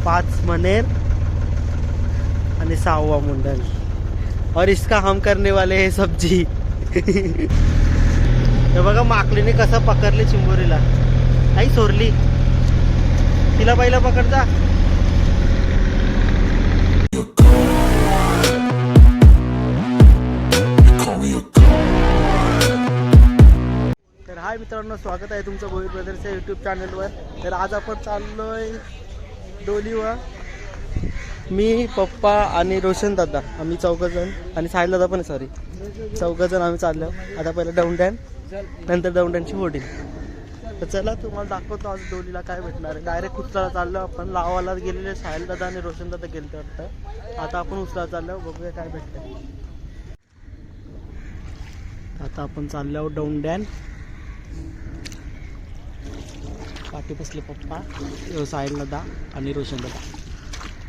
5 मनेर आणि 6वा मुंडल और इसका हम करने वाले है सब्जी। हे बघा माकलीने कसं पकडले चिंबोरीला, आई सोरली तिला पहिला पकडता। तर हाय मित्रांनो, स्वागत आहे तुमचं भोईर ब्रदर्सच्या यूट्यूब चॅनलवर। तर आज आपण चाललोय डोलीवर, मी पप्पा आणि रोशन दादा, आम्ही चौघजण आणि साहिल दादा पण, सॉरी चौघजण आम्ही चाललो। आता पहिलं दौंडन, नंतर दौंडनची होडी। तर चला तुम्हाला दाखवतो आज डोलीला काय भेटणार आहे। डायरेक्ट उचलायला चाललो आपण, लावाला गेलेले साहिल दादा आणि रोशन दादा गेले वाटतं। आता आपण उचलायला चाललो, बघूया काय भेटतं। आता आपण चाललो दौंडन, पाठी बसले पप्पा, साहिल दादा आणि रोशन दादा,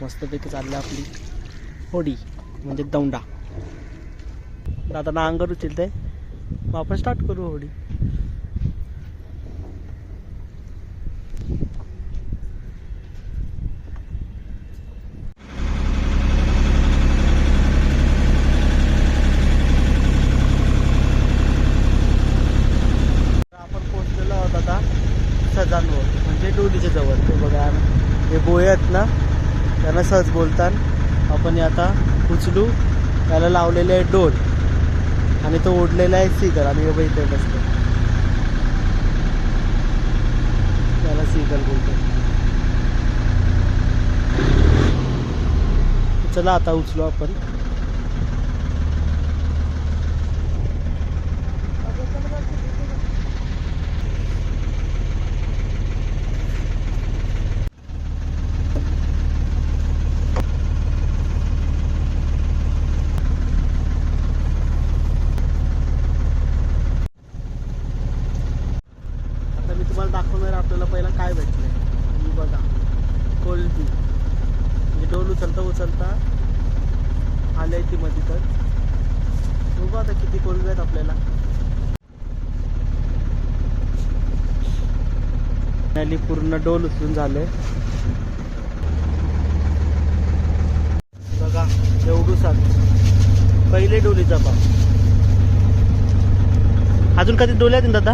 मस्तपैकी चालली आपली होडी म्हणजे दौंडा। तर आता नांगर उचलते, मग आपण स्टार्ट करू होडी। आपण पोहोचलेलो आहोत आता सजानवर, म्हणजे डोलीच्या जवळ। ते बघा हे बोये आहेत ना, त्यांना सहज बोलतात। आपण आता उचलू, त्याला लावलेले आहे डोल आणि तो ओढलेला आहे सीगल, आणि हे इथे बसतो, त्याला सीगल बोलतो। चला आता उचलू आपण। तुम्हाला दाखवणार आपल्याला पहिला काय भेटलंय। ही बघा कोलबी, म्हणजे डोल उचलता उचलता आले ती मध्ये। तर बघू आता किती कोलबी आहेत आपल्याला। पूर्ण डोल उचलून झाले बघा, एवढूसाच पहिले डोलीचा भाव। अजून कधी डोले आहेत दादा?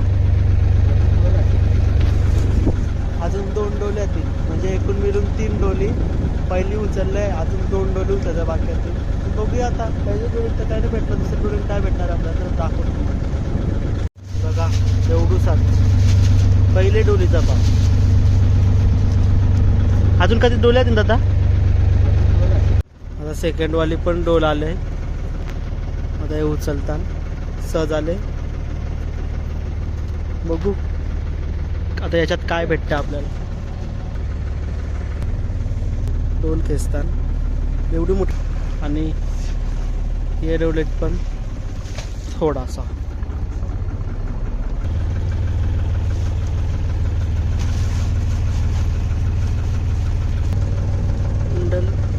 अजून 2 डोले आहेत, म्हणजे एकूण मिळून 3 डोली पहिली उचलले, अजून 2 डोली उचलल्या बाकी आहेत। बघूया आता पहिली डोलीत तर काय नाही भेटलं, दुसऱ्या डोलीत काय भेटणार आपल्याला तर दाखवतो। बघा एवढूसाच पहिले डोलीचा भाव। अजून कधी डोले आहेत दादा? आता सेकंड वाली पण डोल आले, आता हे उचलतात सहज आले। बघू आता याच्यात काय भेटतं आपल्याला। डोल खेचतान एवढी मोठी, आणि हे डोलेत पण थोडासा।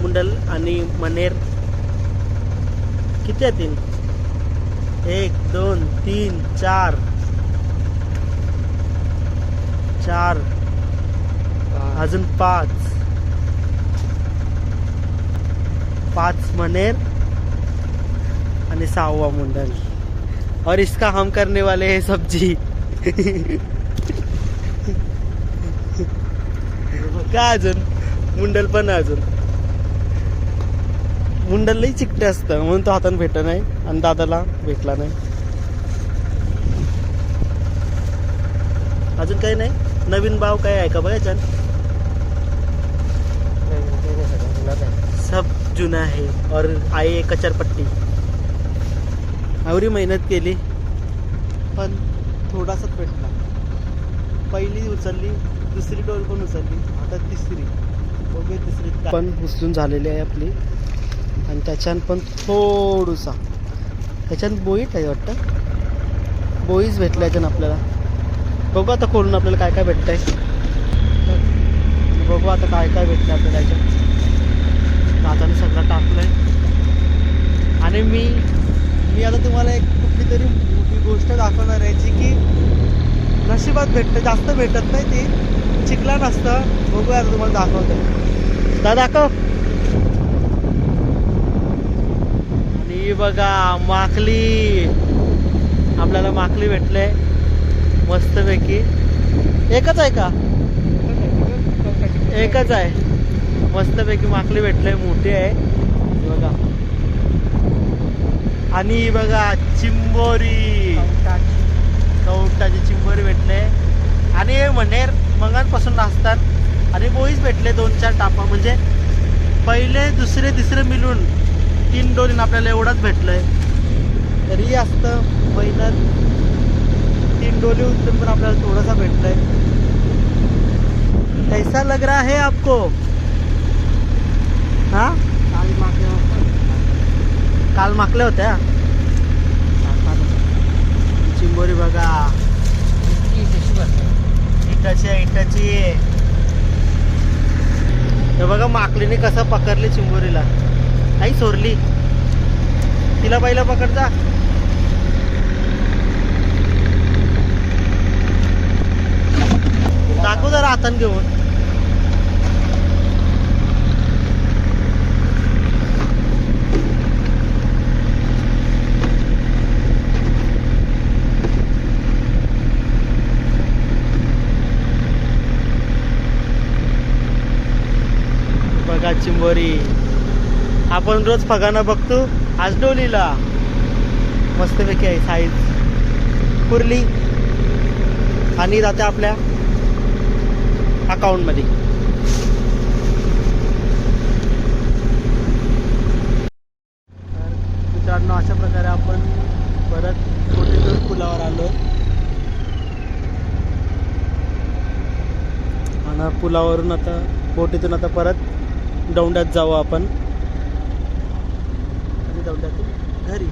मुंडल आणि मनेर किती आहेत? 1 2 3 4 अजून 5 मनेर आणि 6वा मुंडल और इसका हम करने वाले है सब्जी। काय अजून मुंडल पण, अजून मुंडल लई चिकटे असतं म्हणून तो हाताने भेटत नाही, आणि दादाला भेटला नाही। अजून काही नाही नवीन भाव काय आहे का बघा? सब जुना है और आए कचरपट्टी। एवढी मेहनत केली पण थोडासाच भेटला। पहिली उचलली, दुसरी डोल पण उचलली, आता तिसरी। बघूया तिसरी पण उचलून झालेली आहे आपली, आणि त्याच्यान पण थोडूसा त्याच्यान बोईट आहे वाटतं, बोईच भेटला याच्यानं आपल्याला। बघू आता खोलून आपल्याला काय काय भेटतंय, बघू आता काय काय भेटतं आपल्याला याच्यात। दादाने सगळं टाकलंय, आणि मी आता तुम्हाला एक कुठली तरी मोठी गोष्ट दाखवणार आहे, जी की नशिबात भेटतं, जास्त भेटत नाही, ती चिखला नसतं। बघूया आता तुम्हाला दाखवतो। दाखव. आणि बघा माकली, आपल्याला माकली भेटले मस्तपैकी. एकच आहे का? एकच आहे. मस्तपैकी माकली भेटले, मोठी आहे ही बघा. आणि ही बघा चिंबोरी, कवटाची चिंबोरी भेटले. आणि हे मनेर मंगांपासून असतात. आणि बोईच भेटले 2-4 टापा, म्हणजे पहिले दुसरे तिसरे मिळून 3 डोलीन आपल्याला एवढाच भेटलंय. तरी असतं महिन्यात 3 डोली उचलून पण आपल्याला थोडासा भेटलंय. कैसा लग रहा है आपको? हा, काल माकल्या होत्या. चिंबोरी बघा, इटाची. हे बघा माकलीने कसं पकडली चिंबोरीला. आई सोरली तिला, पहिला पकड जा. दाखव जरा हातान घेऊन. बघा चिंबोरी, आपण रोज फगाना बघतो, आज डोलीला मस्तपैकी आहे साईज. कुर्ली आणि जाते आपल्या अकाउंट मध्ये. मित्रांनो, अशा प्रकारे आपण परत बोटीतून पुलावर आलो. आणि पुलावरून आता बोटीतून आता परत दौंड्यात जाऊ आपण, आणि दौंड्यातून घरी.